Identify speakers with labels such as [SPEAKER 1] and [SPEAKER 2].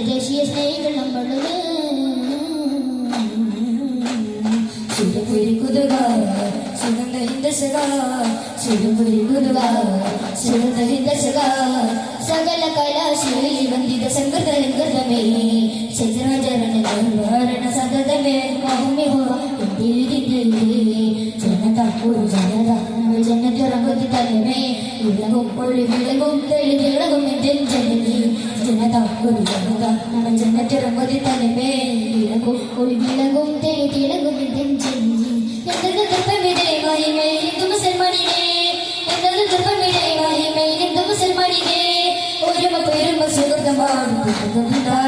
[SPEAKER 1] ദേശീയ സ്നേഹികൾ നമ്മളുടെ സകല കലാശീലി വന്ദിത സംഗതമേ ശജരാചരണ സതതമേ ജനത ഒരു ജനത ജനത്തിറങ്ങുതി തലമേ വിളകും ഒളി വിളകും തെളിവിളകും ജനനി ജനത ഒരു ജനത നമ്മൾ ജനത്തിറങ്ങുതി തലമേ വിളകും ഒളി വിളകും തെളിവിളകും ജനനി സുഗന്ധ